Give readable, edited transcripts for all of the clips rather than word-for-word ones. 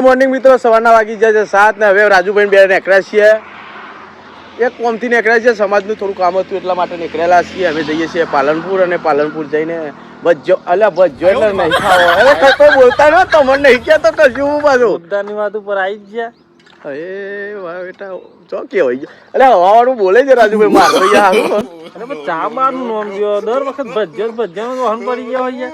Morning મિત્રો, સવારના વાગી જાય છે 7 ને હવે રાજુભાઈ બે નીકળ્યા છીએ. એક કોમથી નીકળ્યા છે, સમાજનું થોડું કામ હતું એટલા માટે નીકળેલા છીએ. અમે જઈએ છીએ પાલનપુર અને પાલનપુર જઈને ભજ્જો એટલે નહીં ખાવો. હવે કોઈ બોલતા ન તમને નહીં ક્યાં તો કશું પાછું મુદ્દાની વાત ઉપર આવી જ ગયા. એ વાહ બેટા ચો કેવાય ગયો એટલે હવાવાળું બોલે છે રાજુભાઈ મારતો યાર. ચા બારનું નામ ગયો દર વખત ભજ્યાનું વહન પડી ગયા હોય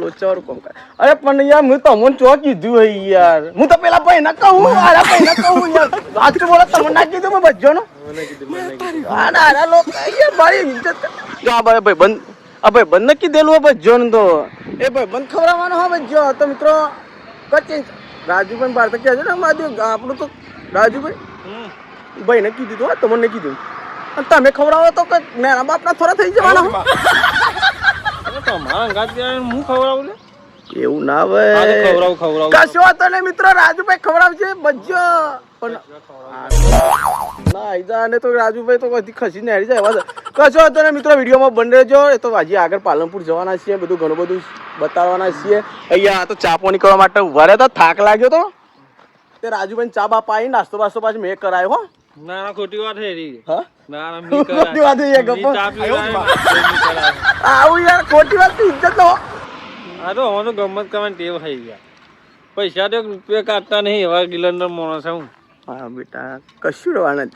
લોચાવાળું કોમ કરે. અરે પણ યાર હું તમને ચો કીધું હોય યાર. હું તો પેલા ભાઈ ના કહું આરા ભાઈ ના કહું યાર. સાચું બોલો તમને ના કીધું મેં ભજ્યોનો. આરા લોકો યાર મારી ઇજ્જત. જો આ ભાઈ બંધ આ ભાઈ બંધ નક્કી દેલું હોય ભજ્યોને તો એ ભાઈ બંધ ખવડાવવાનો હોય ભજ્યો તો મિત્રો કચી રાજુભાઈ બાર તો કહે છે ને આપણું તો રાજુભાઈ ભાઈ ને કીધું હતું તમને કીધું તમે ખવડાવો તો મેરા બાપના થોડા થઈ જવાના હું એવું ના ભાઈ કશો હતો ને મિત્રો રાજુભાઈ ખવડાવશે બજો પણ ના આઈજા તો રાજુભાઈ તો કદી ખસી ને હારી જાય કશો હતો ને મિત્રો વિડીયોમાં બની રહેજો. એ તો હજી આગળ પાલનપુર જવાના છીએ, બધું ઘણું બધું બતાવવાના છીએ. અહીંયા તો ચા પાણી કરવા માટે ઉભા રહ્યા હતા, થાક લાગ્યો તો તે રાજુભાઈ ચા બાપા આવી નાસ્તો બાસ્તો પાછું મેં કરાયો. હો ના ખોટી વાત હે હા ખોટી વાત આવું યાર ખોટી વાત ઇજ્જત લો. આ તો હવે ગમત કરવાની ટેવ થઈ ગયા. પૈસા તો રૂપિયા કાઢતા નહીં એવા ગિલન્ડર માણસ હું. હા બેટા કશું રહેવાના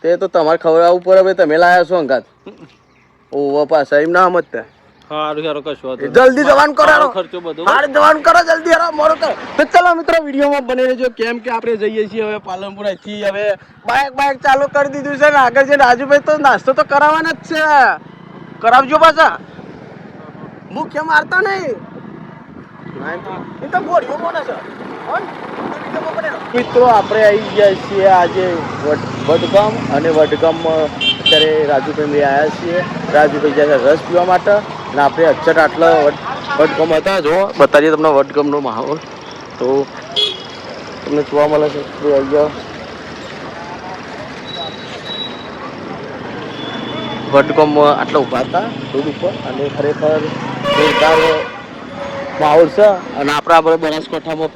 તે તો તમારે ખવડાવવું પડે ભાઈ. તમે લાયા છો અંગાત ઓવા પાછા એમ ના સમજતા. સારું સારું કશું જલ્દી જવાનું કરો ખર્ચો બધો જવાનું કરો જલ્દી યાર મોડો કરો. તો ચલો મિત્રો વિડીયોમાં બની રહેજો. કેમ કે આપણે જઈએ છીએ હવે પાલનપુર થી. હવે બાઇક ચાલુ કરી દીધું છે ને આગળ જઈને રાજુભાઈ તો નાસ્તો તો કરાવવાના જ છે. કરાવજો પાછા મુખ્ય મારતા નહીં મિત્રો. આપણે આવી ગયા છીએ આજે વડગામ અને વડગામમાં અત્યારે રાજુભાઈ આવ્યા છીએ. રાજુભાઈ જાય રસ પીવા માટે અને આપણે અચ્છટ આટલા વડગામ હતા. જો બતાવીએ તમને વડગામનો માહોલ તો તમને જોવા મળે છે. વડગામમાં આટલા ઊભા હતા રોડ ઉપર અને ખરેખર જોરદાર માહોલ છે. અને આપણે બનાસકાંઠામાં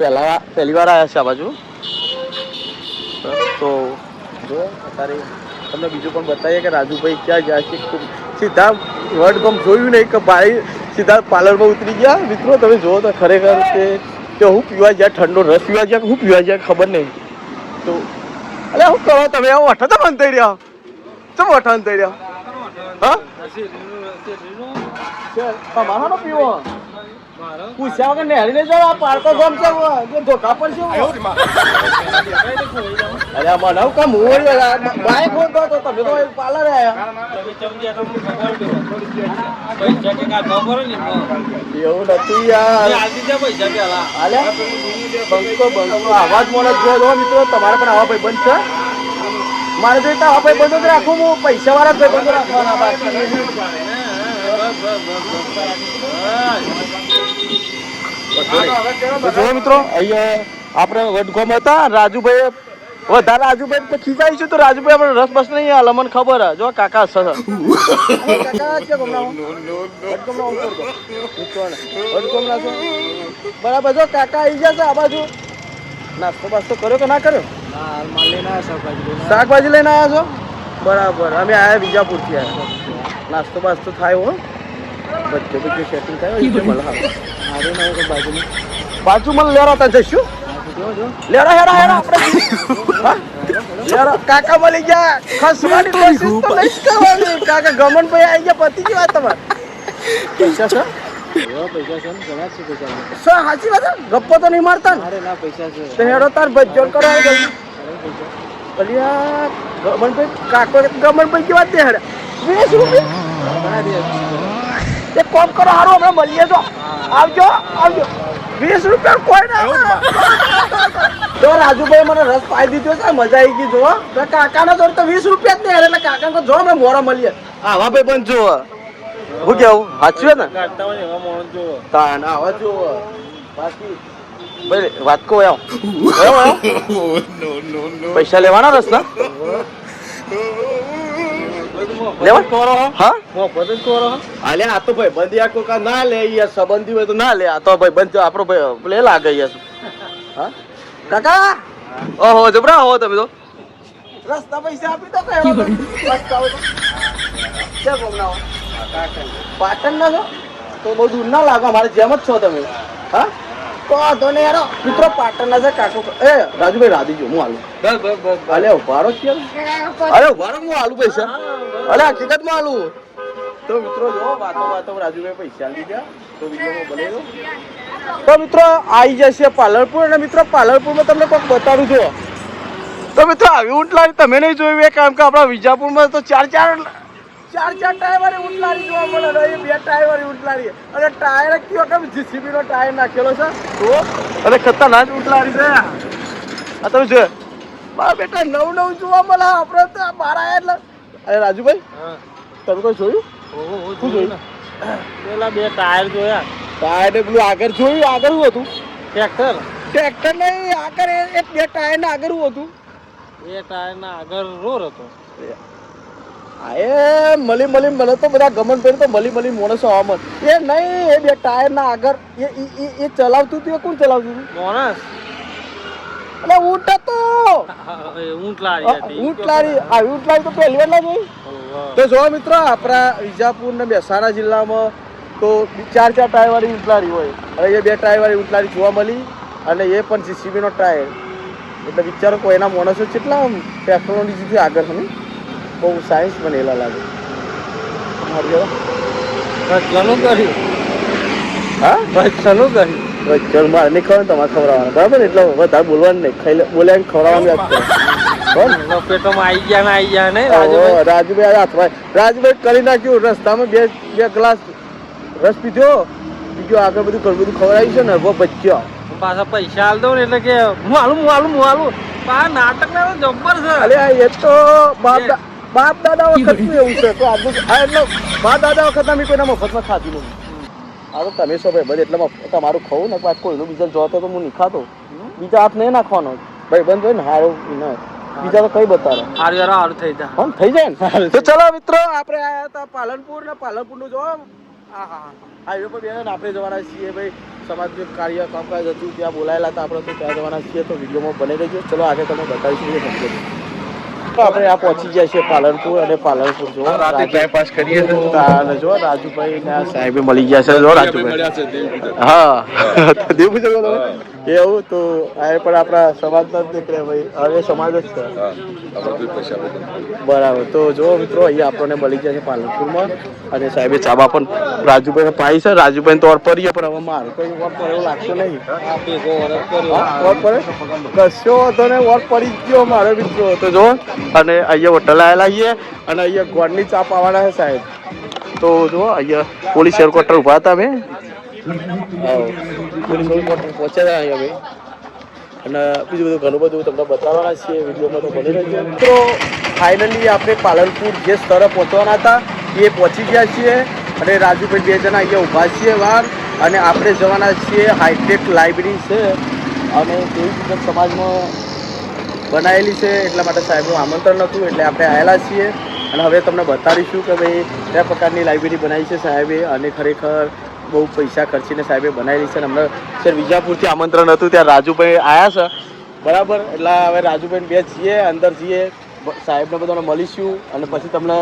પહેલી વાર આવ્યા છે આ બાજુ. તો જો અત્યારે તમને બીજું પણ બતાવીએ કે રાજુભાઈ ક્યાં જાય છે. સીધા વડગામ જોયું નહીં કે ભાઈ સીધા પાર્લરમાં ઉતરી ગયા. મિત્રો તમે જુઓ તો ખરેખર કે હું પીવા જાય ઠંડો રસ પીવા જાય હું પીવા જાય ખબર નહીં. તો અરે હું કરો તમે આવું વઠા બંધ થઈ રહ્યા ચમ વઠાણ થઈ રહ્યા હા મારો પીવો પૂછ્યા વગર નેહરીને જાવ. આ પાર્કો ગામ છે ધોકા પર છે. અરે મને કામ બાઈક હોતો તો તમે તો પાર્લર આવ્યા એવું નથી યાર. આવાજ મોડો જો મિત્રો તમારે પણ આવા ભાઈ બંધ છે. મારે તો આવા ભાઈ બંધો જ રાખું હું. પૈસા વાળા ભાઈ બંધો રાખવાના. જો મિત્રો અહીંયા આપણે વડગામ હતા. રાજુભાઈ વધારે રાજુભાઈ ખીચાઈ છે તો રાજુભાઈ આપણે રસ બસ નહીં હાલ મને ખબર હે. જો કાકા છે બરાબર. જો કાકા આવી જશે આ બાજુ. નાસ્તો બાસ્તો કર્યો કે ના કર્યો? શાકભાજી લઈને આવ્યા છો બરાબર. અમે આવ્યા વિજાપુરથી આવ્યા. નાસ્તો બાસ્તો થાય હો બધું સેટિંગ થાય બાજુમાં લેરા હતા જઈશું. લેરા હેરા હેરા આપણે કાકા મળી ગયા. ખસવાની કોશિશ તો નહીં કરવાની. કાકા ગમનભાઈ આવી ગયા. પતિ की વાત તમારે પૈસા છે સાચી વાત ગપ્પો તો નહીં મારતા ને પૈસા હેડો તાર ભજ્જોડ કરો ગમનભાઈ કાકો ગમનભાઈ की વાત દે હેડે 20 રૂપિયા એક કોમ કરો હારો અમે મળીએ છો. આવજો 20 રૂપિયા કોઈ ના. જો રાજુભાઈ મને રસ પાઈ દીધો છે મજા આવી ગઈ. જો કાકાના જોડે તો 20 રૂપિયા જ નહીં એટલે કાકા જો અમે મોડા મળીએ. આવા ભાઈ પણ જો હું કેવું સાચું ને આવા જો બાકી ભાઈ વાત કહો પૈસા લેવાના રસ ના અલે આ તો ભાઈ બંધ ના લે સંબંધી હોય તો ના લે. આ તો ભાઈ બંધ આપણો ભાઈ લે લાગે હા કાકા ઓહો જબરા હો તમે તો રસ્તા પૈસા આપી દો કે રસ્તા હોય તો ક્યાં ગોમના પાટણ ના છો તો બહુ દૂર ના લાગો અમારે જેમ જ છો તમે હા તો ને યાર મિત્રો પાટણ ના છે કાકો એ રાજુભાઈ રાધી જો હું આલું બસ બસ બસ અલે ઉભારો છે અરે ઉભારો હું આલું પૈસા અલે હકીકતમાં આલું તો મિત્રો જો વાતો રાજુભાઈ પૈસા આપી ગયા તો વિડીયોમાં બને તો મિત્રો આવી જશે પાલનપુર અને મિત્રો પાલનપુરમાં તમને કોઈક બતાડું છું તો મિત્રો આવી ઊંટ લારી તમે નહીં જોયું એ કામ કે આપણા વિજાપુરમાં તો ચાર ટાયર વાળી ઊંટ લારી જોવા મળે અને એ 2 ટાયર વાળી ઊંટ લારી અને ટાયર કયો કે જીસીબી નો ટાયર નાખેલો છે તો અને ખતરનાક ઊંટ લારી છે આ તમે જો બા બેટા નવું જોવા મળે આપણે તો બહાર આવ્યા એટલે અરે રાજુભાઈ તમે કોઈ જોયું શું જોયું પેલા 2 ટાયર જોયા ટાયર ને પેલું આગળ જોયું આગળ શું હતું ટ્રેક્ટર નહીં આગળ એક 2 ટાયર ને આગળ શું હતું એ ટાયર ના આગળ રોડ હતો એ મળી મને તો બધા ગમન પહેરી તો મળી માણસો આવવા એ નહીં એ 2 ટાયર ના આગળ એ ચલાવતું હતું એ કોણ ચલાવતું હતું માણસ એટલે ઊંટ હતો ઊંટ લારી હતી ઊંટ લારી તો પહેલી વાર ના જોઈ તો જો મિત્રો આપણા વિજાપુર ને મહેસાણા જિલ્લામાં તો 4 ટાયર વાળી ઊંટ લારી હોય અને એ 2 ટાયર વાળી ઊંટ લારી જોવા મળી અને એ પણ જીસીબી નો ટાયર એટલે વિચારો કોઈના માણસો કેટલા ટેકનોલોજીથી આગળ છે ને બહુ સાયન્સ બનેલા લાગે ચાલુ કર્યું હા ચાલુ કર્યું ચલ મારે નહીં ખબર તમારે ખવડાવવાનું બરાબર એટલે વધારે બોલવાનું નહીં ખાઈ બોલ્યા ખવડાવવાનું યાદ કરો પેટોમાં આવી ગયા ને રાજુભાઈ હાથમાં રાજુભાઈ કરી નાખ્યું રસ્તામાં બે ગ્લાસ રસ પીધો બીજું આગળ બધું ઘણું બધું ખવડાવ્યું છે ને બચ્યો પાછા પૈસા આલ દઉં ને એટલે કે હું હાલું આ નાટક ના જબ્બર છે અરે એ તો બાપ દાદા વખત એવું છે તો આજુ એટલે બાપ દાદા વખત અમે કોઈના મફતમાં ખાધી નથી આ તો તમે શું ભાઈ બધે એટલે તમારું ખાવું ને પાછું કોઈનું બીજા જોતો તો હું નહીં ખાતો બીજા હાથ નહીં નાખવાનો ભાઈ બંધ હોય ને હારું બીજા તો કઈ બતાવે સારું થઈ જાય હા થઈ જાય ને તો ચલો મિત્રો આપણે આવ્યા હતા પાલનપુર ને પાલનપુરનું જો હાઈવે પર બેન આપણે જવાના છીએ ભાઈ સમાજનું કાર્ય કામકાજ હતું ત્યાં બોલાયેલા હતા આપણે તો ત્યાં જવાના છીએ તો વિડીયોમાં બની રહેજો ચલો આગળ તમે બતાવીશું તો આપણે આ પહોંચી ગયા છીએ પાલનપુર અને પાલનપુર જો રાતે ટાઈમ પાસ કરીએ જો રાજુભાઈ ને સાહેબે મળી ગયા છે જો રાજુભાઈ હા દેવું છે એવું તો આ પણ આપણા સમાજના જ નીકળે ભાઈ હવે સમાજ જ છે બરાબર તો જો મિત્રો અહીંયા આપણને મળી ગયા છે પાલનપુરમાં અને સાહેબે ચાબા પણ રાજુભાઈને પાઈ છે રાજુભાઈ તો ઓર પડીએ પણ હવે મારે કોઈ ઓર પર એવું લાગતું નહીં ઓર પડે કશો વાંધો ને ઓર પડી ગયો મારો મિત્રો તો જો અને અહીંયા હોટલ આવેલા છીએ અને અહીંયા ગોળની ચા પાવાના છે સાહેબ તો જો અહીંયા પોલીસ હેડક્વાર્ટર ઉભા હતા અમે પોલીસ હેડક્વાર્ટર પહોંચ્યા હતા અહીંયા અમે અને બીજું બધું ઘણું બધું તમને બતાવવાના છીએ વિડીયોમાં તો બની રહેશે મિત્રો ફાઇનલી આપણે પાલનપુર જે સ્થળે પહોંચવાના હતા એ પહોંચી ગયા છીએ અને રાજુભાઈ 2 જણા અહીંયા ઊભા છીએ બહાર અને આપણે જવાના છીએ હાઈટેક લાઇબ્રેરી છે અને તેવી રીતે સમાજમાં બનાવેલી છે એટલા માટે સાહેબનું આમંત્રણ હતું એટલે આપણે આવેલા છીએ અને હવે તમને બતાડીશું કે ભાઈ કયા પ્રકારની લાઇબ્રેરી બનાવી છે સાહેબે અને ખરેખર બહુ પૈસા ખર્ચીને સાહેબે બનાવેલી છે અને અમને સર વિજાપુરથી આમંત્રણ હતું ત્યાં રાજુભાઈ આવ્યા છે બરાબર એટલે હવે રાજુભાઈ 2 છીએ અંદર છીએ સાહેબને બધાને મળીશું અને પછી તમને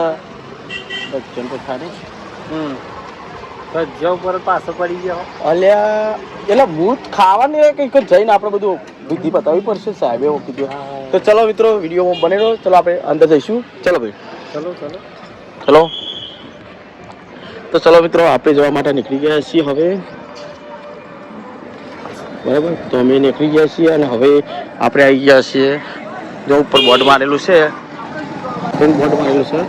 ઉપર પાછો પડી ગયો અલ્યા એટલે હું ખાવાની કંઈક જઈને આપણે બધું વિધિ બતાવવી પડશે સાહેબે એવું કીધું તો ચલો મિત્રો વિડીયોમાં બને રહો ચલો આપણે અંદર જઈશું ચલો ભાઈ ચલો તો ચલો મિત્રો આપણે જવા માટે નીકળી ગયા છીએ હવે બરાબર તો અમે નીકળી ગયા છીએ અને હવે આપણે આવી ગયા છીએ જો ઉપર બોર્ડ મારેલું છે બોર્ડ મારેલું છે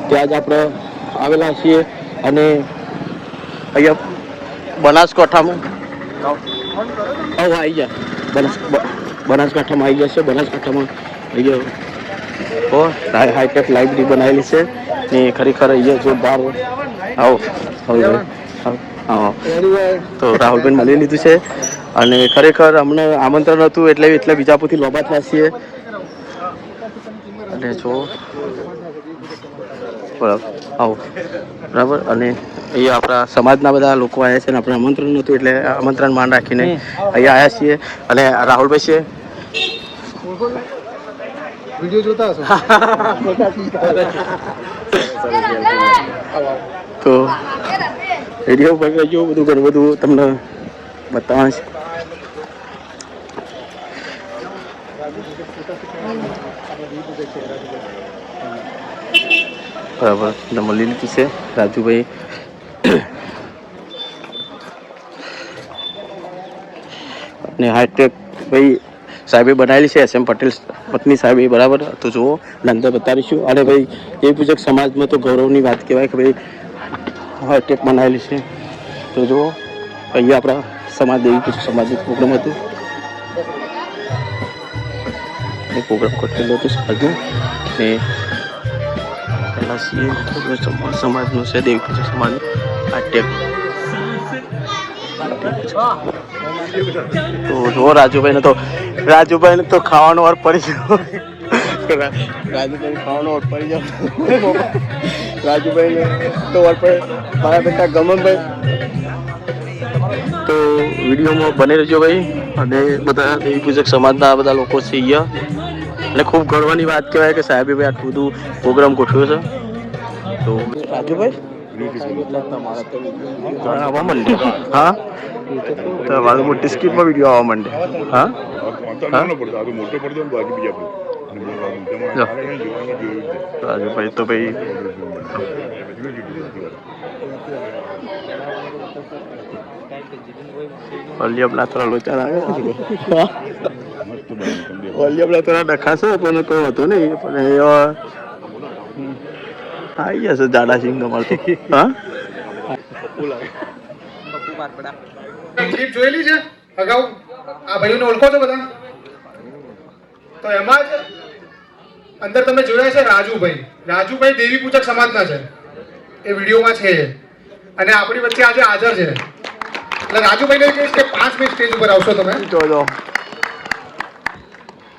ત્યાં જ આપણે આવેલા છીએ અને અહીંયા બનાસકાંઠામાં આવી ગયા બનાસકાંઠામાં આવી ગયા છે બનાસકાંઠામાં અહીંયા હાઈટેક લાઇબ્રેરી બનાવેલી છે ને ખરેખર અહીંયા જોરદાર આવો હવે હા તો રાહુલભાઈ મળી લીધું છે અને ખરેખર અમને આમંત્રણ હતું એટલે બીજાપુરથી લોબા થયા છીએ અને જો બરાબર આવો બરાબર. અને અહીંયા આપણા સમાજના બધા લોકો આવ્યા છે અને આપણે આમંત્રણ નહોતું એટલે આમંત્રણ માન રાખીને અહીંયા આવ્યા છીએ. અને રાહુલભાઈ છે વિડીયો જોતા હશો. તો વિડીયો ભાઈ જો બધું ઘણું બધું તમને બતાવવાનું છે. બરાબર મળી લીધું છે રાજુભાઈ. અને હાઈટેક ભાઈ સાહેબે બનાવેલી છે SM પટેલ પત્ની સાહેબે બરાબર. તો જુઓ અંદર બતાવીશું. અને ભાઈ એ પૂજક સમાજમાં તો ગૌરવની વાત કહેવાય કે ભાઈ હાઈટેક બનાવેલી છે. તો જુઓ અહીંયા આપણા સમાજ દેવી પૂજક સમાજનું પ્રોગ્રામ હતું. એ પ્રોગ્રામ કરેલો હતો સમાજનું. ને પહેલાં સમાજનું છે દેવી પૂજક સમાજનું હાઈટેક. તો જો રાજુભાઈને તો ખાવાનો વાર પડી ગયો. રાજુભાઈ ખાવાનો વાર પડી ગયો. રાજુભાઈને તો વાર પડે મારા બેટા ગમનભાઈ. તો વિડીયોમાં બની રહેજો ભાઈ. અને બધા દેવી પૂજક સમાજના બધા લોકો છે અહીંયા. એટલે ખૂબ ગર્વની વાત કહેવાય કે સાહેબે ભાઈ આટલું બધું પ્રોગ્રામ ગોઠવ્યો છે. તો રાજુભાઈ આવવા માંડે. હા તો મારું મોટી સ્કીપમાં વિડીયો આવવા માંડે. હા રાજુભાઈ તો ભાઈ વલ્લભના થોડા લોચા લાગે. વલ્લભના થોડા ડખાશે પણ કોઈ હતો નહીં. પણ આવી જશે જાડા સિંગ તમારે તો. હા ક્લિપ જોયેલી છે અગાઉ. આ ભાઈઓને ઓળખો છો બધા? તો એમાં જ અંદર તમે જોયા છે રાજુભાઈ દેવી પૂજક સમાજના છે. એ વિડીયોમાં છે અને આપણી વચ્ચે આજે હાજર છે. એટલે રાજુભાઈને કહીશ કે 5 મિનિટ સ્ટેજ ઉપર આવશો તમે. જો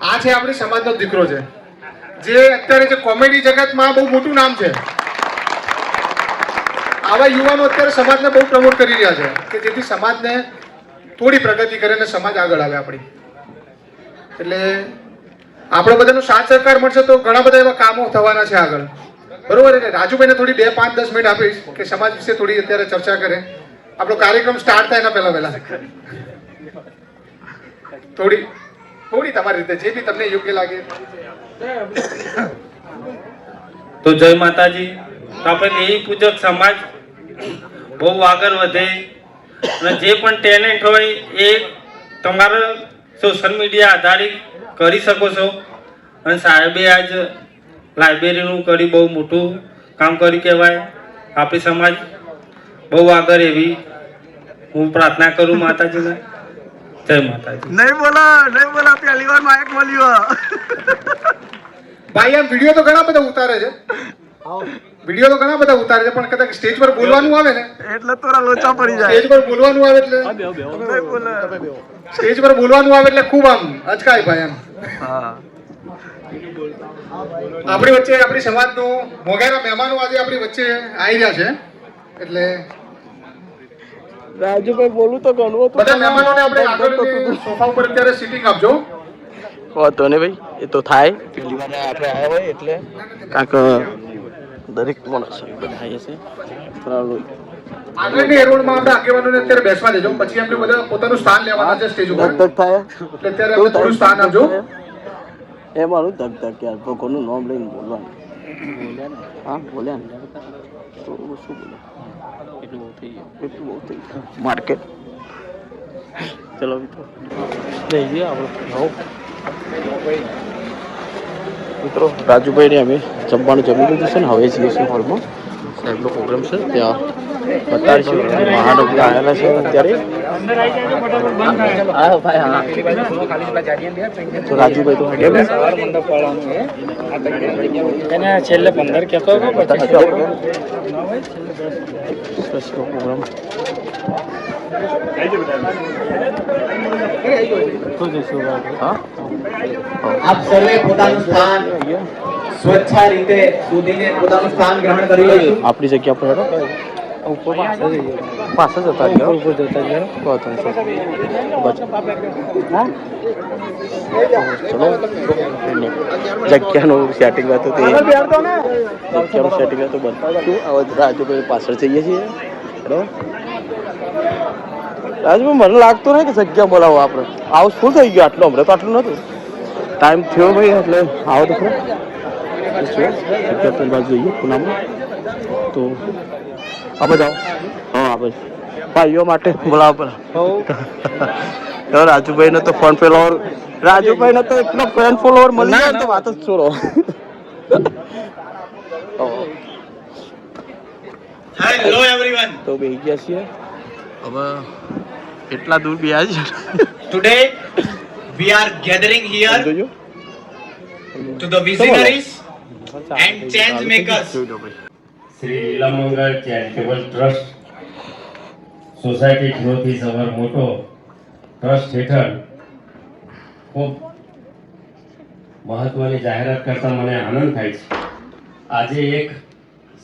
આ છે આપણી સમાજનો દીકરો છે જે અત્યારે જે કોમેડી જગતમાં બહુ મોટું નામ છે. આવા યુવાનો અત્યારે સમાજને બહુ પ્રમોટ કરી રહ્યા છે કે જેથી સમાજને થોડી પ્રગતિ કરે અને સમાજ આગળ આવે આપણી. એટલે આપણો બધાનો સાથ સહકાર મળશે તો ઘણા બધા એવા કામો થવાના છે આગળ. બરોબર. એટલે રાજુભાઈને થોડી 2, 5, 10 મિનિટ આપીશ કે સમાજ વિશે થોડી અત્યારે ચર્ચા કરે. આપણો કાર્યક્રમ સ્ટાર્ટ થાય એના પહેલા થોડી તમારી રીતે જે બી તમને યોગ્ય લાગે. તો જય માતાજી. તો આપણે દેવી પૂજક સમાજ બહુ આગળ વધે અને જે પણ ટેલેન્ટ હોય એ તમારે સોશિયલ મીડિયા આધારિત કરી શકો છો. અને સાહેબે આજ લાઇબ્રેરીનું કરી બહુ મોટું કામ કરી કહેવાય. આપણી સમાજ બહુ આગળ એવી હું પ્રાર્થના કરું માતાજીને. જય માતાજી. નહીં બોલા પહેલી વાર માઇક મળ્યો. ભાઈ આમ વિડીયો તો ઘણા બધા ઉતારે છે પણ કદાચ સ્ટેજ પર બોલવાનું આવે ને એટલે થોડા લોચા પડી જાય. સ્ટેજ પર બોલવાનું આવે એટલે ખૂબ આમ અચકાય ભાઈ એમ. આપણી વચ્ચે આપણી સમાજનો મોગેરા મહેમાનો આજે આપણી વચ્ચે આવી રહ્યા છે. એટલે રાજુભાઈ બોલું તો ઘણું હતું. બધા મહેમાનોને આપણે આગળ સોફા ઉપર અત્યારે સીટિંગ આપજો. વાંધો ને ભાઈ એ તો થાય. પહેલી વાર આપણે આવ્યા હોય એટલે કાંક દરેક માણસ બધા છે. આગળની એરોડમાં આપણે આગેવાનોને અત્યારે બેસવા દેજો. પછી એમને બધા પોતાનું સ્થાન લેવાના છે સ્ટેજ ઉપર. ધક થાય એટલે અત્યારે આપણે થોડું સ્થાન આપજો. એ મારું ધક યાર ભગવાનનું નામ લઈને બોલવાનું. હા બોલ્યા ને તો શું બોલે એટલું બહુ થઈ ગયું માર્કેટ. ચલો મિત્રો લઈ જઈએ આપણે. મિત્રો રાજુભાઈને અમે જમવાનું જમી લીધું છે ને હવે જઈએ છીએ હોલમાં. સાહેબનો પ્રોગ્રામ છે ત્યાં બતાવીશું. મહાનગર આવેલા છે અત્યારે. તો રાજુભાઈ તો છેલ્લે 15 કહેતો પ્રોગ્રામ આપ સર્વે પોતાનું સ્થાન સ્વચ્છ રીતે શોધીને પોતાનું સ્થાન ગ્રહણ કરી લઈશું. આપણી જગ્યા પર હેડો પાછળ જતા રહ્યો ઉપર જતા રહ્યો ચલો જગ્યાનું સેટિંગ હતું તે જગ્યાનું સેટિંગ હતું બંધ શું હવે રાજુભાઈ પાછળ જઈએ છીએ બરાબર રાજુભાઈ મને લાગતું નહીં કે જગ્યા બોલાવો આપણે આવું શું થઈ ગયું આટલું હમણાં તો આટલું નતું ટાઈમ થયો ભાઈ એટલે આવો તો ખરો જગ્યા બાજુ જોઈએ પુનામાં તો આપણે જાઓ હા આપણે ભાઈઓ માટે બોલાવો પેલા રાજુભાઈ ને તો ફોન ફોલોવર રાજુભાઈ ને તો એટલો ફેન ફોલોવર મળી જાય તો વાત જ છોડો હેલો એવરીવન. તો બેસી ગયા છીએ હવે એટલા દૂર બેસી છે today we are gathering here જોજો to the visionaries and change makers. Shri Lilamangal charitable trust society ગ્રોથી સવાર મોટો ટ્રસ્ટ હેઠળ ખૂબ મહત્વની જાહેરાત કરતા મને આનંદ થાય છે. આજે એક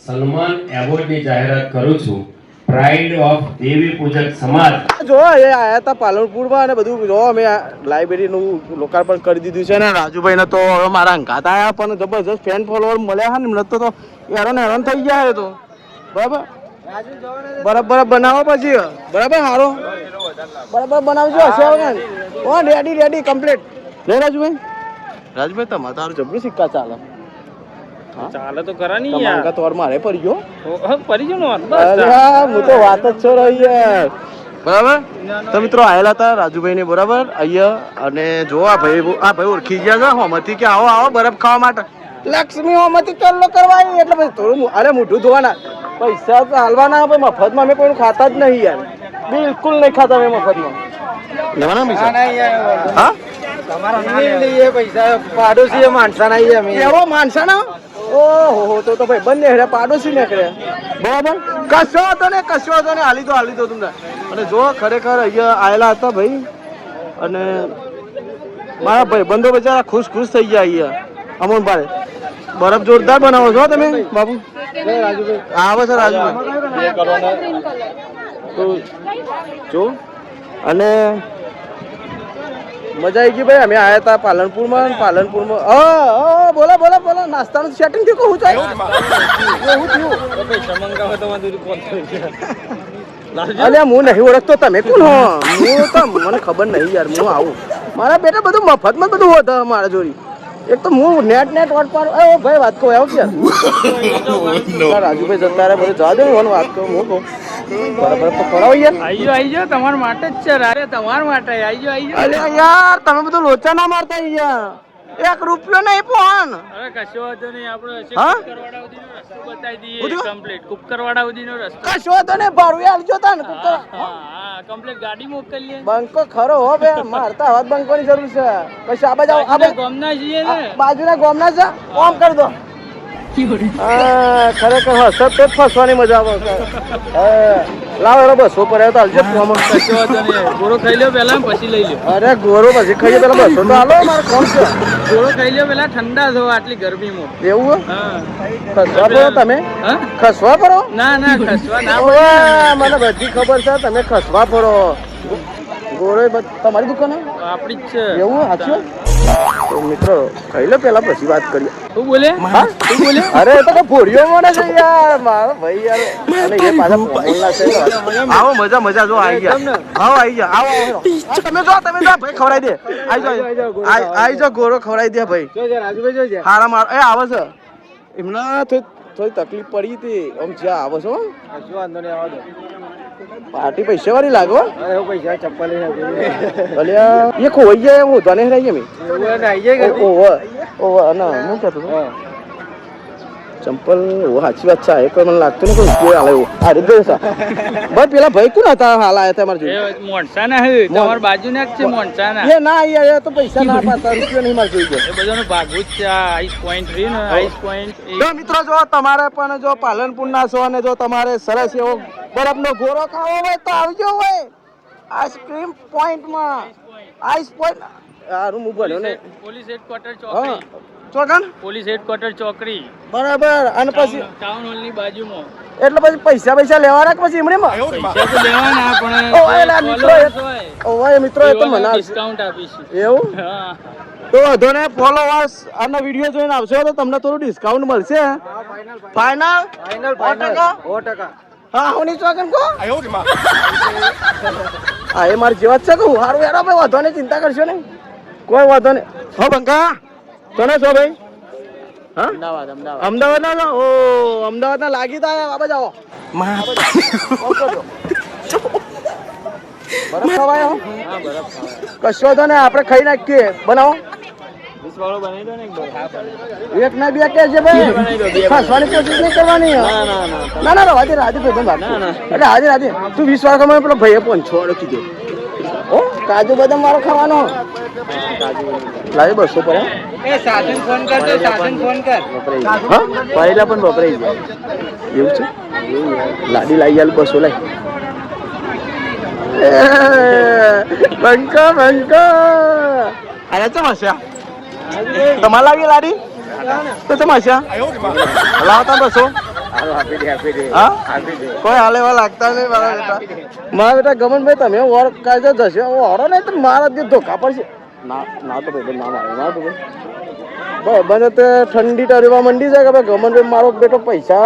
સન્માન એવોર્ડની જાહેરાત કરું છું. પ્રાઇડ ઓફ દેવી પૂજક સમાજ જો એ આયા હતા પાલનપુરમાં અને બધું જો અમે લાઇબ્રેરીનું લોકાર્પણ કરી દીધું છે ને રાજુભાઈને તો હવે મારા અંગાત આયા પણ જબરજસ્ત ફેન ફોલોવર મળ્યા હા ને એમને તો હેરાન થઈ ગયા હે તો બરાબર બરાબર બનાવો પછી બરાબર સારો બરાબર બનાવજો હશે ઓ રેડી કમ્પ્લીટ લે રાજુભાઈ તમારે તારું જબરું સિક્કા ચાલે ચાલે તો ખરા નહીં તમારા યાર તો મારે પડી ગયો પડી ગયો ને અલ્યા હું તો વાત જ છો રહી યાર બરાબર તો મિત્રો આયેલા હતા રાજુભાઈ ને બરાબર અહીંયા અને જો આ ભાઈ ઓળખી ગયા છે હોમથી કે આવો બરફ ખાવા માટે લક્ષ્મી હોમથી ચોલ્લો કરવા આવી એટલે પછી થોડું અરે મોઢું ધોવાના પૈસા તો હાલવાના ભાઈ મફતમાં અમે કોઈનું ખાતા જ નહીં યાર બિલકુલ નહીં ખાતા અમે મફતમાં લેવાના પૈસા હા પાડોશી માણસા નહીં અમે એવો માણસાના ઓહો તો ભાઈ બંને હેડે પાડોશી નીકળે બરાબર કશો હતો ને હાલી તો તમને અને જો ખરેખર અહીંયા આવેલા હતા ભાઈ અને મારા ભાઈ બંધો બચારા ખુશ થઈ ગયા અહીંયા અમોન ભાઈ બરફ જોરદાર બનાવો છો તમે બાબુ આવે છે રાજુભાઈ તો જો અને મજા આવી ગઈ ભાઈ અમે આયા હતા પાલનપુરમાં બોલા નાસ્તાનું સેટિંગ થયું કહું ચાલ એવું થયું અલ્યા હું નહીં ઓળખતો તમે કોણ હો હું તો મને ખબર નહીં યાર હું આવું મારા બેટા બધું મફતમાં બધું હોત મારા જોડી એક તો હું નેટ વાટ પાડું ભાઈ વાત કહું આવું ક્યાં રાજુભાઈ જતા રહે બધું જવા દે મને વાત કહું હું કહું બરાબર તો કરાવો યાર આઈ જાઓ તમારા માટે જ છે અરે તમારા માટે આઈ જાઓ અલ્યા યાર તમે બધું લોચા ના મારતા યાર 1 રૂપિયો નહીં પણ અરે કશો વાંધો નહીં આપણે હા? કુકરવાડા સુધીનો રસ્તો બતાવી દઈએ બધું? કમ્પ્લીટ કુકરવાડા સુધીનો રસ્તો કશો તો ને ભાડું આલજો તા ને હા કમ્પ્લીટ ગાડી મોકલીએ બંકો ખરો હો બે મારતા હાથ બંકોની જરૂર છે પછી આ બાજુ ગામના છીએ ને બાજુના ગામના છે ઓમ કરી દો ખરેખર હસત તો જ ફસવાની મજા આવે લાવો એનો બસો પર તો હાલજો કોમ કશો વાંધો નહીં ગોળો ખાઈ લ્યો પહેલા પછી લઈ લ્યો અરે ગોરો પછી ખાઈએ પેલા બસો તો હાલો મારે કોમ છે ગોળો ખાઈ લ્યો પહેલા ઠંડા થો આટલી ગરમીમાં એવું હા ખસવા પડો તમે હા ખસવા પડો ના ખસવા ના ઓવે, મને બધી ખબર છે તમે ખસવા પડો ગોરો તમારી દુકાન હે? આપણી જ છે એવું સાચું તો મિત્રો ખાઈ લો પેલા પછી વાત કરીએ તું બોલે હા? તું બોલે અરે એ તો ભોળિયો મને છે યાર મારો ભાઈ યાર અને એ પાછા બોલના છે આવો મજા જો આવી ગયા આવો તમે જો ભાઈ ખવડાવી દે આઈ જો ગોરો ખવડાવી દે ભાઈ રાજુભાઈ હારા માર એ આવે છે એમના થોડી તકલીફ પડી હતી આમ જ્યાં આવે છો શું વાંધો નહીં આવવા દો પાર્ટી પૈસા વાળી લાગો અરે પૈસા ચપ્પલ અલ્યા એ ખોવાઈ જાય હું ધને રહી અમે આવી જાય ઓવર ના હું કહેતો હતો ચંપલ સાચી વાત છે એક મને લાગતું ને કોઈ ઉપયોગ આલે એવું આ રીતે ભાઈ પેલા ભાઈ કોણ હતા હાલ આયા હતા મારા જોડે મોણસાના હે તમાર બાજુના જ છે મોણસાના એ ના યાર એ તો પૈસા ના પાતા રૂપિયો નહીં મારે જોઈ ગયો એ બધાનું ભાગવું જ છે આ આઈસ પોઈન્ટ રહ્યું ને આઈસ પોઈન્ટ જો મિત્રો જો તમારે પણ જો પાલનપુરના છો અને જો તમારે સરસ એવો બરફનો ગોરો ખાવો હોય તો આવજો હોય આઈસ્ક્રીમ પોઈન્ટમાં આઈસ પોઈન્ટ હારું હું બોલ્યો ને પોલીસ હેડક્વાર્ટર હા ચોકડી ચોકન પોલીસ હેડક્વાર્ટર ચોકડી બરાબર અને પછી ટાઉન હોલ ની બાજુમાં એટલે પછી પૈસા લેવાના કે પછી એમણે પૈસા તો લેવાના પણ ઓ એલા મિત્રો ઓય મિત્રો એ તો મને ડિસ્કાઉન્ટ આપીશું એવું હા તો વધો ને ફોલોવર્સ આના વિડીયો જોઈને આવશો તો તમને થોડું ડિસ્કાઉન્ટ મળશે ફાઇનલ ફાઇનલ 100% હા હું નહીં ચોકન કો હા એ મારી જેવા જ છે કહું સારું યાર ભાઈ વાંધો નહીં ચિંતા કરશો નહીં કોઈ વાંધો નહીં હો બંકા તને છો ભાઈ હા અમદાવાદ ના ઓ અમદાવાદ ના લાગી તા બાબા જાઓ બરફ ખવાય કશો વાંધો ને આપણે ખાઈ નાખીએ બનાવો એક ના બે કે છે ભાઈ ખાસવાની કોશિશ નહીં કરવાની ના ના રાધે રાધે એટલે હાજે રાધે તું 20 વાળો કમાય પેલો ભાઈએ 500 કીધો ઓ કાજુ બદામ વાળો ખાવાનો લાવી 200 પર એ સાધન ફોન કર તો સાધન ફોન કર હા પહેલા પણ વપરાઈ જાય એવું છે લાડી લાવી આલ 200 લાવી બંકા અરે ચમાશા તમારે લાવી લાડી તો ચમાશા લાવતા 200 હા કોઈ હાલે એવા લાગતા નહીં મારા બેટા ગમનભાઈ તમે વર કાઢો જશે ઓરો નહીં તો મારા જે ધોકા પડશે ના તો ભાઈ ના મારે ના તો ભાઈ બને તે ઠંડી ટરવા મંડી જાય કે ભાઈ ગમનભાઈ મારો બેટો પૈસા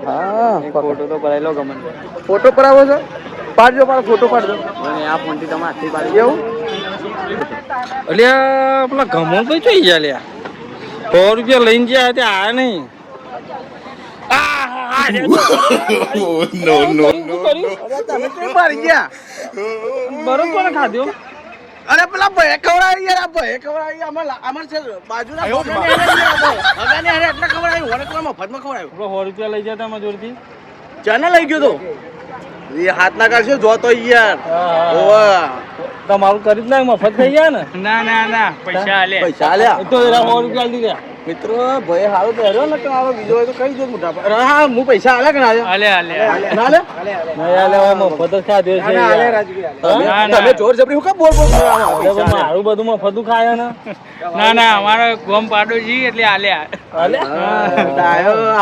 હા ફોટો તો પડાયેલો ગમનભાઈ ફોટો પડાવો છો પાડજો મારો ફોટો પાડજો આ ફોનથી તમે હાથથી પાડી એવું અલ્યા પેલા ગમો તો જોઈ જા લ્યા 100 રૂપિયા લઈને ગયા તે આયા નહીં તમે કેમ મારી ગયા બરોબર ખાધ્યો અરે પેલા ભાઈ ખવડાવી યાર આ ભાઈ ખવડાવી અમાર છે બાજુના હગાને અરે એટલે ખવડાવી ઓરે તો મફતમાં ખવડાવ્યું 100 રૂપિયા લઈ જતા મજૂરથી ચાને લઈ ગયો તો એ હાથ ના કાઢશે જોતો યાર ઓવા તમારું કરી જ ના મફત થઈ ગયા ને ના પૈસા આલ્યા તો એરા 100 રૂપિયા લીધા મિત્રો ભાઈ હારો પહેર્યો ને તો આવો બીજો હોય તો કઈ દે મોટા હા હું પૈસા આલ્યા કે ના આલ્યા ના લે નહીં આલ્યા મફત જ ખાધ્યો છે તમે જોર જબરી હું કામ બોલ મારું બધું મફતું ખાય ને ના અમારો ગોમ પાડોજી એટલે આલ્યા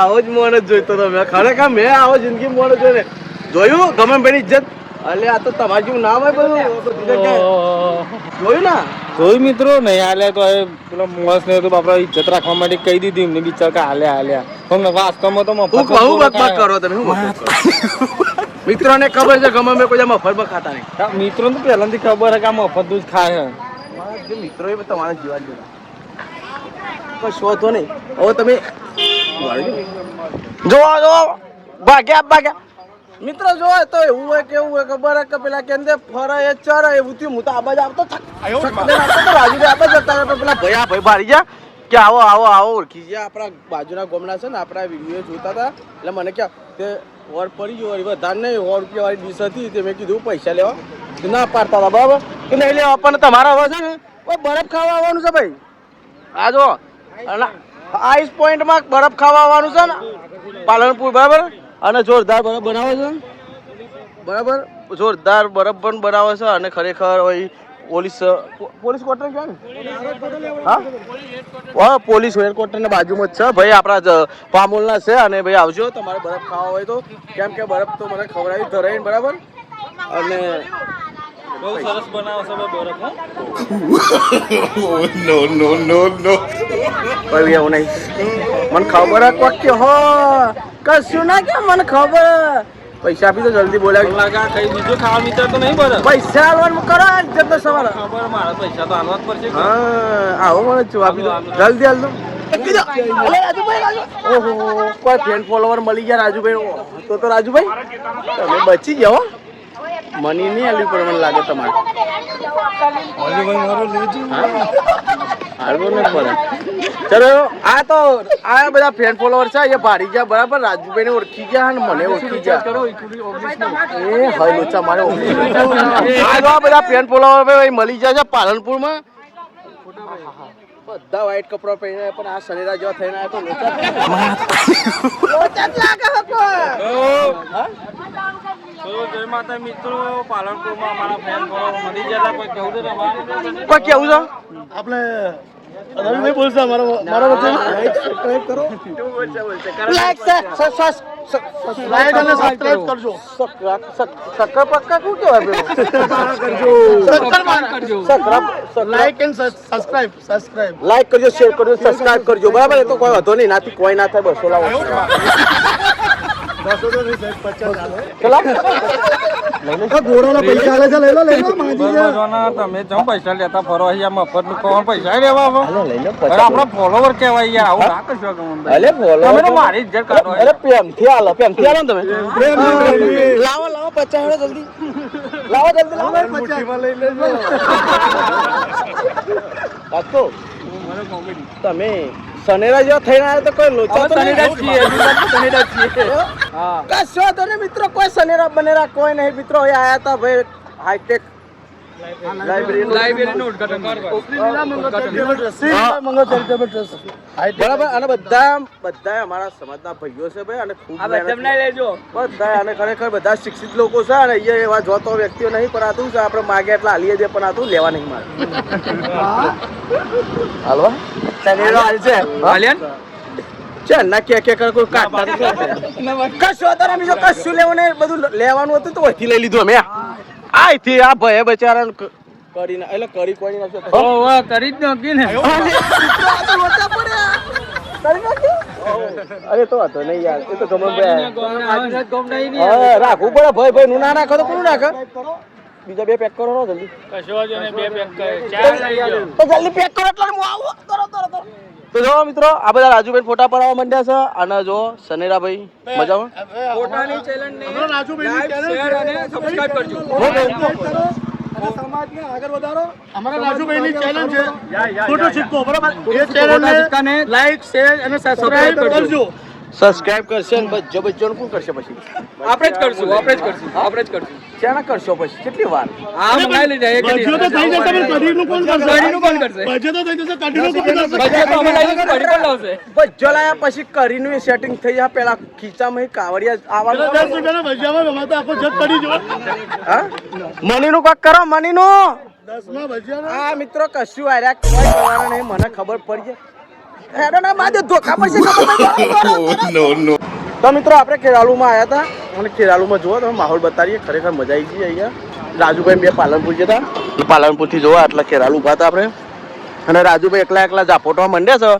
આવો જ મોણ જ જોઈતો તમે ખરેખર મેં આવો જિંદગી મોણ જોઈને જોયું ગમે ભાઈ ઇજ્જત અલે આ તો તમારું જેવું નામ હોય બધું જોયું ને જોયું મિત્રો નહીં આલ્યા તો હવે પેલા મોસ ને તો બાપરા ઇજ્જત રાખવા માટે કહી દીધી એમને બિચાર કે આલ્યા તમને વાસ્તવમાં તો મફત હું બકબક કરો તમે હું મિત્રોને ખબર છે ગમે મેં કોઈ મફતમાં ખાતા નહીં મિત્રો તો પહેલાથી ખબર છે કે આ મફત જ ખાય મિત્રો એ તમારા જીવા કોઈ શોધો નહીં હવે તમે જો ભાગ્યા મિત્રો જો તો એવું હોય કેવું હોય ખબર કે પેલા કેન્દ્ર ફરે એ ચરે એવું થયું હું તો આબાજ આવતો રાજુ આબાજ જતા પેલા ભાઈ બારી ગયા કે આવો ઓળખી ગયા આપણા બાજુના ગોમડા છે ને આપણા વિડીયો જોતા હતા એટલે મને ક્યાં તે ઓર પડી ગયો વધારે નહીં 100 રૂપિયા વાળી ડીશ હતી તે મેં કીધું પૈસા લેવા ના પાડતા હતા બરાબર કે નહીં લેવા પણ તમારા હવે છે ને બરફ ખાવા આવવાનું છે ભાઈ આ જો આઈસ પોઈન્ટમાં બરફ ખાવા આવવાનું છે ને પાલનપુર બરાબર અને જોરદાર બરફ બનાવે છે બરાબર જોરદાર બરફ પણ બનાવે છે અને ખરેખર હોય પોલીસ ક્વાર્ટર ક્યાં ને હા પોલીસ હેડક્વાર્ટર ની બાજુમાં જ છે ભાઈ આપણા પામોલના છે અને ભાઈ આવજો તમારે બરફ ખાવા હોય તો કેમ કે બરફ તો મને ખવડાવી ધરાઈને બરાબર અને બહુ સરસ બનાવે છે બરફ નો ભાઈ એવું નહીં મને ખબર કોક કે હો કશું ના કે મને ખબર પૈસા આપી તો જલ્દી બોલાવી લાગા કઈ બીજું ખાવા મિત્ર તો નહીં બરફ પૈસા આલવાનું કરો ઇજ્જત નો સવાલ ખબર મારા પૈસા તો આલવા જ પડશે હા આવો મને આપી દો જલ્દી આલ દો ઓહો કોઈ ફ્રેન્ડ ફોલોવર મળી ગયા રાજુભાઈ તો રાજુભાઈ તમે બચી ગયા હો મની નહીં આલવી પડે મને લાગે તમારે હાલવું નહીં પડે ચલો આ તો આ બધા ફ્રેન્ડ ફોલોવર છે એ ભારી ગયા બરાબર રાજુભાઈ ને ઓળખી ગયા અને મને ઓળખી ગયા એ હવે લોચા મારે આ બધા ફ્રેન્ડ ફોલોવર મળી જાય છે પાલનપુરમાં બધા વ્હાઈટ કપડા પહેરીને પણ આ શનિરા જેવા થઈને આવ્યા તો લોચા જ લાગે હકો. હા? તો જય માતા મિત્રો, પાલનપુરમાં અમારા ફ્રેન્ડ ફોલો મળી ગયા કોઈ કેવું છે તમારે? કોઈ કેવું છે? આપણે રવિભાઈ બોલશે મારા વચ્ચે સબસ્ક્રાઇબ કરો, લાઈક લાઈક અને સબસ્ક્રાઇબ કરજો. સક્કર પક્કા શું કહેવાય પેલું? Like and subscribe. લાઈક કરજો, શેર કરજો, સબસ્ક્રાઇબ કરજો, બરાબર? એ તો કોઈ વાંધો નહીં, નાથી કોઈ ના થાય. 200 લાવો. 200 તો નહીં સાહેબ, 50 આલો. ચલા ઘોડાના પૈસા આલે છે, લઈ લો માજી છે. બરોબર, તમે ચમ પૈસા લેતા ફરો અહીંયા મફત નું કોણ પૈસા લેવા આવો? લઈ લો અરે આપણા ફોલોવર કહેવાય યાર, આવું ના કરશો ગમનભાઈ. અલે બોલો, તમે તો મારી ઇજ્જત કાઢો. અરે પ્રેમથી આલો ને તમે. લાવો 50 હેડો જલ્દી. લાવો જલ્દી લાવો. મુઠ્ઠીમાં લઈ લેજો. કાકો તમે સનેરા જેવા થઈને આવ્યા તો કોઈ લોચા તો નહીં? હા. કશો વાંધો નહીં મિત્રો, કોઈ સનેરા બનેરા કોઈ નહીં મિત્રો. અહીં આયા હતા ભાઈ હાઈટેક લાઇબ્રેરીનું ઉદ્ઘાટન કરવા. બરાબર. અને બધા અમારા સમાજના ભાઈઓ છે ભાઈ, અને ખૂબ બધા અને ખરેખર બધા શિક્ષિત લોકો છે. અને અહીંયા એવા જોતો વ્યક્તિઓ નહીં, પણ આતું છે આપણે માગે એટલા હાલીએ છે, પણ આતું લેવા નહીં મારે. હાલવા સનેરો હાલ છે છે ના કે કોઈ કાઢતા નથી. કશું હતા ને બીજો કશું લેવું નહીં, બધું લેવાનું હતું તો વહીથી લઈ લીધું અમે. આથી આ ભાઈ બચારા કરી ના એટલે કરી કોઈ નાખ્યો. કરી જ નાખી ને. અરે તો હતો નહીં યાર, એ તો ગમે રાખવું પડે ભાઈ નું ના નાખો તો કોનું નાખે? બીજા 2 પેક કરો ને જલ્દી. તો જલ્દી પેક કરો એટલે હું આવું. તો જો મિત્રો આ બધા રાજુભાઈ ફોટા પડાવવા માંડ્યા છે. અને જો સનેરાભાઈ મજામાં પોતાની ચેનલને રાજુભાઈ શેર અને સબસ્ક્રાઇબ કરજો. સમાજને આગળ વધારો. અમારા રાજુભાઈની ચેનલ છે ફોટો સિક્કો, બરાબર? એ ચેનલને લાઈક, શેર અને સબસ્ક્રાઇબ કરજો. સબસ્ક્રાઇબ કરશે ને બચ્ચો કોણ કરશે પછી? આપણે જ કરશું. ક્યાં કરશો પછી? કેટલી વાર? હા, મંગાઈ લીધા એક બચ્ચો તો થઈ જશે, પણ કઢીનું કોણ કરશે? કઢીનું કોણ કરશે? બચ્ચો તો થઈ જશે, કઢીનું કોણ કરશે? બજેટ તો અમે લાવીશું, કઢી કોણ લાવશે? બચ્ચો લાયા પછી કરીનું સેટિંગ થઈ જાય. પેલા ખીચામાં કાવડિયા આવવાનું. 10 રૂપિયાના ભજીયામાં અમારે તો આખો જગ કરી જો. હા, મનીનું કાક કરો, મનીનું. 10 માં ભજીયાના આ મિત્રો કશું આર્યા કોઈ કરવાના નહીં, મને ખબર પડી જાય. હેડો ના માજે ધોકા પડશે. તો મિત્રો આપણે ખેરાલુમાં આવ્યા હતા, અને ખેરાલુમાં જુઓ તમે માહોલ બતાવીએ. ખરેખર મજા આવી ગઈ. અહીંયા રાજુભાઈ 2 પાલનપુર જતા, પાલનપુરથી જોવા એટલે ખેરાલુ ઉભા હતા આપણે. અને રાજુભાઈ એકલા ઝાપોટવા માંડ્યા છે.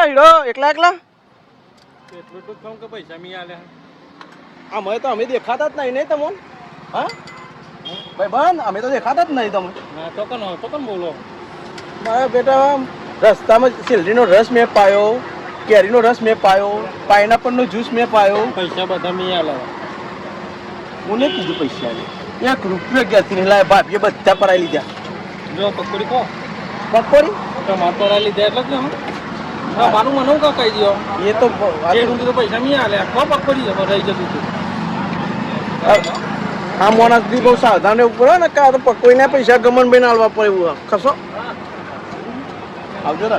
હીરો એકલા એટલું તો કહું કે પૈસા મી આલે. અમે તો અમે દેખાતા જ નહીં તમને. હા ભાઈ બંધ, અમે તો દેખાતા જ નહીં તમે. તો કોણ બોલો? મારા બેટા રસ્તામાં શેરડીનો રસ મેં પાયો, કેરીનો રસ મેં પાયો, પાઇનાપલનો જ્યુસ મેં પાયો. પૈસા બધા મી આલે. કોને કીધું પૈસા? 1 રૂપિયો ક્યાંથી નહીં લાવે. ભાભીએ બધા પરાઈ લીધા. જો પકોડી કહો. પકોડી તમારે પરાઈ લીધા એટલે જ ને. હા, મારું મને કા કહી દો. એ તો તો પૈસા મી આલે. કો પકોડી રહી જતું હતું. આ માણસથી બહુ સાવધાન રહેવું પડે ને, કાં તો પકોડીના પૈસા ગમનભાઈ ને આલવા પડે. એવું ખસો આવજો ને.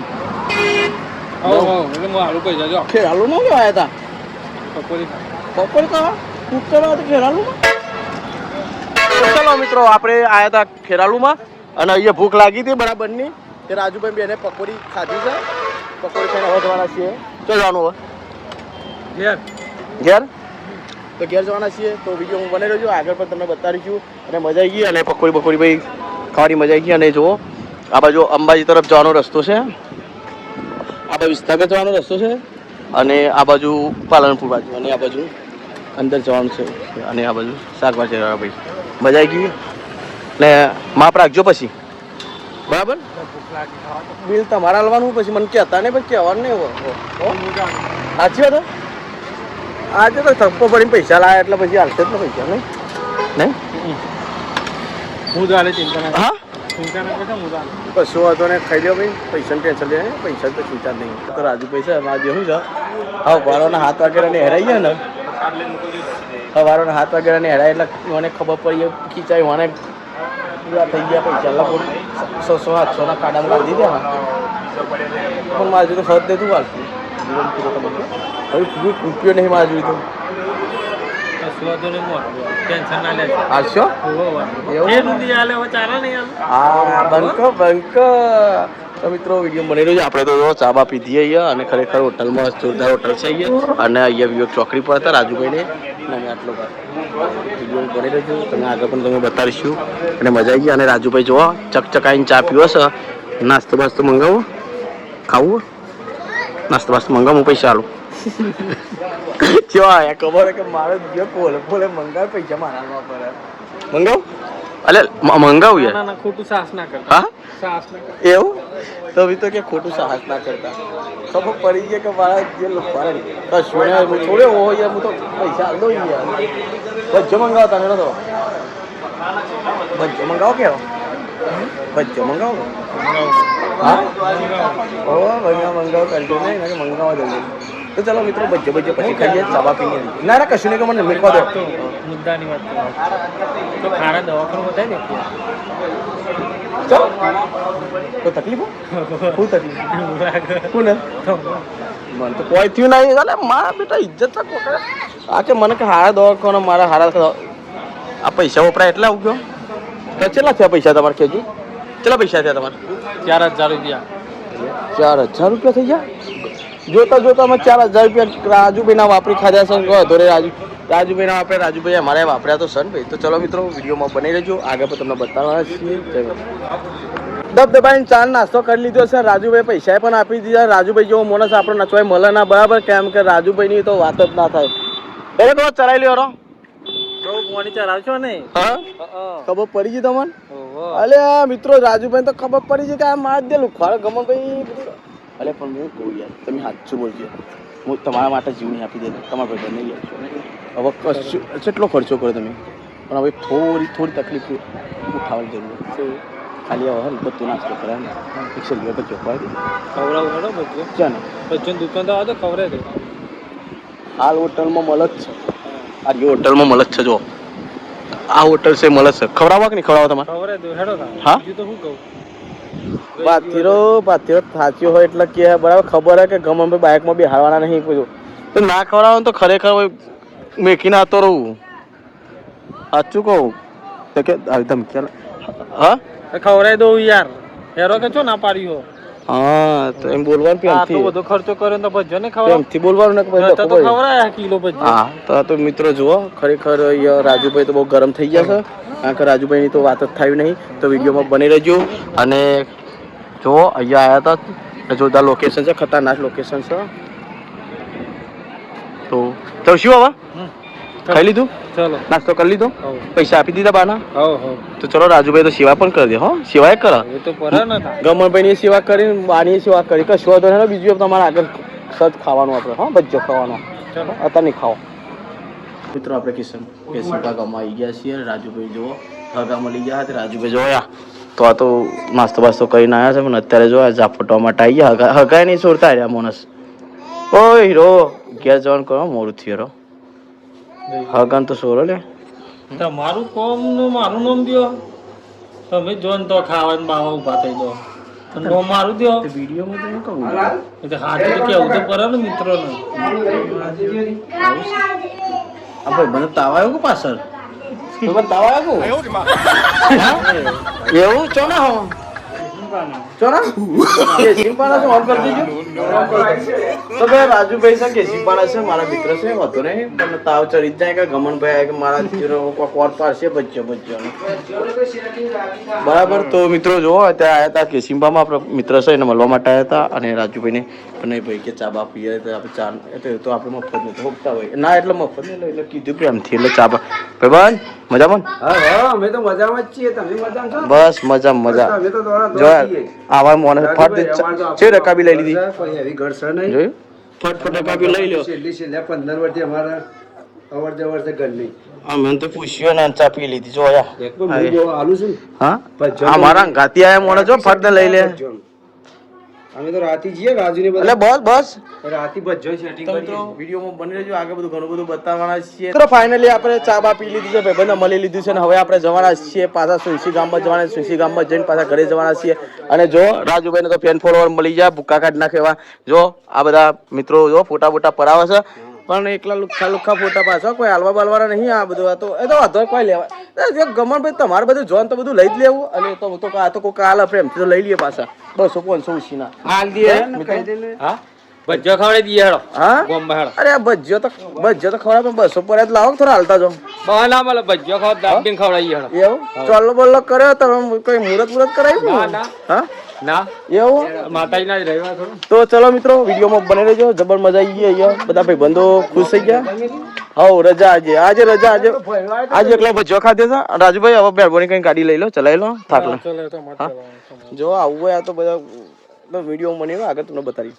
એટલે હું હાલું પૈસા જો ખેરાલુમાં કેવા આવ્યા પકોડી હતા? પકોડી ખાવા કૂક કરવા હતા ખેરાલુમાં. ચલો મિત્રો આપણે આવ્યા હતા ખેરાલુમાં, અને અહીંયા ભૂખ લાગી હતી બરાબરની. તે રાજુભાઈ બેને પકોડી ખાધી છે. પકોડી ખાઈને હવે જવાના છીએ. તો જવાનું હવે ઘેર. તો ઘેર જવાના છીએ. તો વિડીયો હું બનાવી રહ્યો છું, આગળ પણ તમને બતાવીશું. અને મજા આવી ગઈ, અને પકોડી ભાઈ ખાવાની મજા આવી ગઈ. અને જુઓ આ બાજુ અંબાજી તરફ જવાનો રસ્તો છે, આ બાજુ વિસ્તાર જવાનો રસ્તો છે, અને આ બાજુ પાલનપુર બાજુ, અને આ બાજુ અંદર જવાનું છે, અને આ બાજુ શાકભાજી ભાઈ મજા આવી ગઈ. ને માપ રાખજો પછી, બરાબર? બિલ તમારા હાલવાનું પછી મને કહેતા નહીં, પછી કહેવાનું નહીં. સાચી વાત. આજે તો થપ્પો પડીને પૈસા લાવ્યા એટલે પછી હાલશે જ ને પૈસા નહીં. હું ચાલે ચિંતા ના હા ચિંતા ના કરતા હું ચાલે. કશું વાંધો ને ખાઈ લ્યો ભાઈ. પૈસાની ટેન્શન લે, પૈસા તો ચિંતા નહીં. તો રાજુ પૈસા મારા જેવું છે. હા, વારોના હાથ વગેરેને હેરાઈ ગયા ને, વારોના હાથ વગેરેને હેરાય એટલે મને ખબર પડી ખીચાઈ મને પૂરા થઈ ગયા પૈસા. 600-700 કાડામાં કાઢી દીધા. પણ મારે જોડે ખત નહીં તું વાળશું હવે રૂપિયો નહીં મારે જોઈ તો ટેન્શન ના લે હાલશો એ સુધી આલે હવે ચાલે નહીં હા બંક તો મિત્રો વિડીયો બની રહ્યો છે. આપણે તો ચા બા પીધી અહીંયા અને ખરેખર હોટલમાં જોરદાર હોટલ છે અહીંયા અને અહીંયા વિવેક ચોકડી પર હતા રાજુભાઈને અને આટલો વિડીયો બની રહ્યો છું. તમે આગળ પણ તમે બતાવીશું અને મજા આવી ગઈ. અને રાજુભાઈ જોવા ચકચકાઈને ચા પીવો છે. નાસ્તો બાસ્તો મંગાવો ખાવું નાસ્તો બાસ્તો મંગાવું હું પૈસા આલું કેવા આયા ખબર કે મારે જે બોલે મંગાવ પૈસા મારા પર મંગાવ અલે મંગાવું યાર ના ખોટું સાહસ ના કરતા હા સાહસ ના કરતા એવું તો બી તો કે ખોટું સાહસ ના કરતા ખબર પડી ગઈ કે મારા જે લોકો કશું ને હું થોડે હોય યાર હું તો પૈસા આલ દઉં યાર બચ્ચો મંગાવો તને તો બચ્ચો મંગાવો કેવો બચ્ચો મંગાવો હા ઓ મંગાવો કંટ્રોલ નહીં ને મંગાવો જલ્દી તો ચાલો મિત્રો બચ્ચો પછી ખાઈએ ચાબા પીને ના ના કશું નહીં કે મને મેળવા દો મુદ્દાની વાત તો ખારા દવાખાનું બતાવી ને ચાલો કોઈ તકલીફ શું તકલીફ કોને મને તો કોઈ થયું નહીં ચાલે મારા બેટા ઇજ્જત તો કોકડે આ કે મને કે હારા દવાખાનો મારા હારા આ પૈસા વપરાય એટલે આવું ગયો તો કેટલા થયા પૈસા તમારે કેજો કેટલા પૈસા થયા તમારે 4000 રૂપિયા 4000 રૂપિયા થઈ ગયા જોતા જોતા અમે 4000 રૂપિયા રાજુભાઈના વાપરી ખાધા છે તો રે રાજુભાઈના વાપરે રાજુભાઈ અમારે વાપર્યા તો સન ભાઈ તો ચલો મિત્રો વિડીયોમાં બની રહેજો આગળ પણ તમને બતાવવાના છીએ દબદબાઈને ચા નાસ્તો કરી લીધો છે રાજુભાઈ પૈસા પણ આપી દીધા રાજુભાઈ જેવો માણસ આપણો નચવાય મળે ના બરાબર કેમ કે રાજુભાઈની તો વાત જ ના થાય દરેક વાત ચલાવી લ્યો રો પાણી ચલાવશો ને હા ખબર પડી ગઈ તમને અલે મિત્રો રાજુભાઈ તો ખબર પડી ગઈ કે આ માર દેલું ખોળ ગમન ભાઈ અલે પણ હું કહું યાર તમે સાચું બોલજો હું તમારા માટે જીવ નહીં આપી દેતો તમારા ભાઈ નહીં હવે કશું કેટલો ખર્ચો કર્યો તમે પણ હવે થોડી તકલીફ ઉઠાવવાની જરૂર છે ખાલી હવે બધું નાસ્તો કરે ને 100 રૂપિયા બચ્ચો પાડી ખવડાવું ખરો બચ્ચો છે ને બચ્ચો દુકાન તો આવે તો ખવડાવે દે હાલ હોટલમાં મળે જ છે આ જે હોટલમાં મળે જ છે જો આ હોટલ છે મળે છે ખવડાવવા કે નહીં ખવડાવવા તમારે ખવડાવે દે હેડો હા બીજું તો શું કહું પાથીરો થાચ્યો હોય એટલે કે બરાબર ખબર હે કે ગમે ભાઈ બાઇકમાં બી હારવાના નહીં પૂછ્યું તો ના ખવડાવો તો ખરેખર મેકીને આતો રહું સાચું કહું તો કે ધમકી હા ખવડાવી દઉં યાર હેરો કે છો ના પાડ્યો હા તો એમ બોલવાનું આ તો પ્રેમથી બધો ખર્ચો કર્યો તો ભજ્જો ને ખવડાવ પ્રેમથી બોલવાનું ને તો ખવડાય કિલો ભજ્જો હા તો મિત્રો જુઓ ખરેખર અહીંયા રાજુભાઈ તો બહુ ગરમ થઈ ગયા છે કારણ કે રાજુભાઈની તો વાત જ થાય નહીં તો વિડીયોમાં બની રહેજો અને જુઓ અહીંયા આવ્યા હતા જોરદાર લોકેશન છે ખતરનાક લોકેશન છે તો શું હવે ખાઈ લીધું ચલો નાસ્તો કરી લીધો પૈસા આપી દીધા બાના હો તો ચલો રાજુભાઈ તો સેવા પણ કરી દે હો સેવા એ કરે એ તો પર ને ગમનભાઈની સેવા કરીને બાની સેવા કરી કશું વાંધો નહીં બીજું તમારે આગળ સજ ખાવાનું આપણે હા બચ્ચો ખાવાનો અત્યારે નહીં ખાઓ મિત્રો આપણે કેસનકા ગામમાં આવી ગયા છીએ રાજુભાઈ જુઓ ગામમાં લઈ ગયા હતા રાજુભાઈ જોયા તો આ તો નાસ્તો બાસ્તો કરીને આવ્યા છે પણ અત્યારે જોયા ઝાપટવા માટે આવી ગયા હગાય નહીં છોડતા રહ્યા માણસ ઓ હીરો ઘેર જવાનું કરો મોડું થયું હીરો હગાન તો સોરો લે તમારું કોમ નું મારું નામ દ્યો તમે જોન તો ખાવાનું બાવા ઉભા થઈ દો નો મારું દ્યો વિડીયોમાં તો હું કહું એ તો હાથે તો કેવું તો પડે ને મિત્રો ને આ ભાઈ મને તાવ આવ્યો કે પાછળ તાવ આવ્યો એવું ચો ના હો ચોરા કેસીપાના છે ઓન કરી દીજો તો બે રાજુભાઈ છે કેસીપાના છે મારા મિત્ર છે વાતો નહીં પણ તાવ ચડી જાય કે ગમનભાઈ કે મારા જીરો કોર પાડશે બચ્ચો બરાબર તો મિત્રો જો ત્યાં આવ્યા હતા કેસીપામાં આપણા મિત્ર છે એને મળવા માટે આવ્યા હતા અને રાજુભાઈને પણ ભાઈ કે ચા બા પીએ તો આપણે ચા તો આપણે મફત નહીં હોકતા હોય ના એટલે મફત નહીં એટલે કીધું પ્રેમથી એટલે ચા બા ભાઈ મજામાં હા અમે તો મજામાં જ છીએ તમે મજામાં છો બસ મજા અમે તો દોડા જો આવા મોને ફટ છે રકાબી લઈ લીધી કોઈ એવી ઘરસર નહીં જોયું ફટ રકાબી લઈ લ્યો છેલ્લી 15 વર્ષથી અમારા અવર જવર છે ઘરની આ મેં તો પૂછ્યો ને ચા પી લીધી જો એક તો હું આલુ છું હા આ મારા ગાતી આયા મોને જો ફટ લઈ લે અમે તો રાતી જઈએ રાજુને એટલે બસ બસ રાતી બજો સેટિંગ તો મિત્રો વિડીયોમાં બની રહેજો, આગળ બધું ઘણું બધું બતાવવાના છીએ. મિત્રો ફાઇનલી આપણે ચા બા પી લીધી છે, ભાઈબંધને મળી લીધું છે, અને હવે આપણે જવાના છીએ પાછા સુઈસી ગામમાં જવાના. સુઈસી ગામમાં જઈને પાછા ઘરે જવાના છીએ. અને જો રાજુભાઈને તો ફેન ફોલોવર મળી જાય, ભૂક્કા કાઢ નાખે એવા. જો આ બધા મિત્રો જો ફોટા બોટા પડાવે છે, પણ એકલા લુખ્ખા ફોટા પાછા કોઈ હાલવા બાલવાના નહીં. આ બધું એ તો વાંધો કોઈ લેવા ગમન ભાઈ તમારે બધું જોન તો બધું લઈ જ લેવું. અને તો આ તો કોઈ કાલ પ્રેમથી તો લઈ લઈએ પાછા 200-500 ઉછીના હાલ દે હા બજો ખવડે દઈએ હેડો. હા ગોમ્બા હેડો અરે ભજ્યો તો ખવડાવે પણ 200 પર જ લાવો, થોડા હાલતા જો બહાના મળે બજો ખવડ દાબીને ખવડાવીએ હેડો. એવું ચોલ્લો બોલ્લો કર્યો તમે કોઈ મુહૂર્ત કરાવ્યું? ના. હા ના એવું માતાજીના જ રવિવાર થોડું. તો ચલો મિત્રો વિડીયોમાં બને રહેજો, જબર મજા આવી ગઈ. અહીંયા બધા ભાઈબંધો ખુશ થઈ ગયા. હવ રજા આજે રજા આજે એકલો ભજ્યો ખાધે છે. રાજુભાઈ હવે મહેરબાની કઈ ગાડી લઈ લો, ચલાવી લો થાક લો. જો આવું હોય આ તો બધા વિડીયો મને આગળ તમને બતાવી.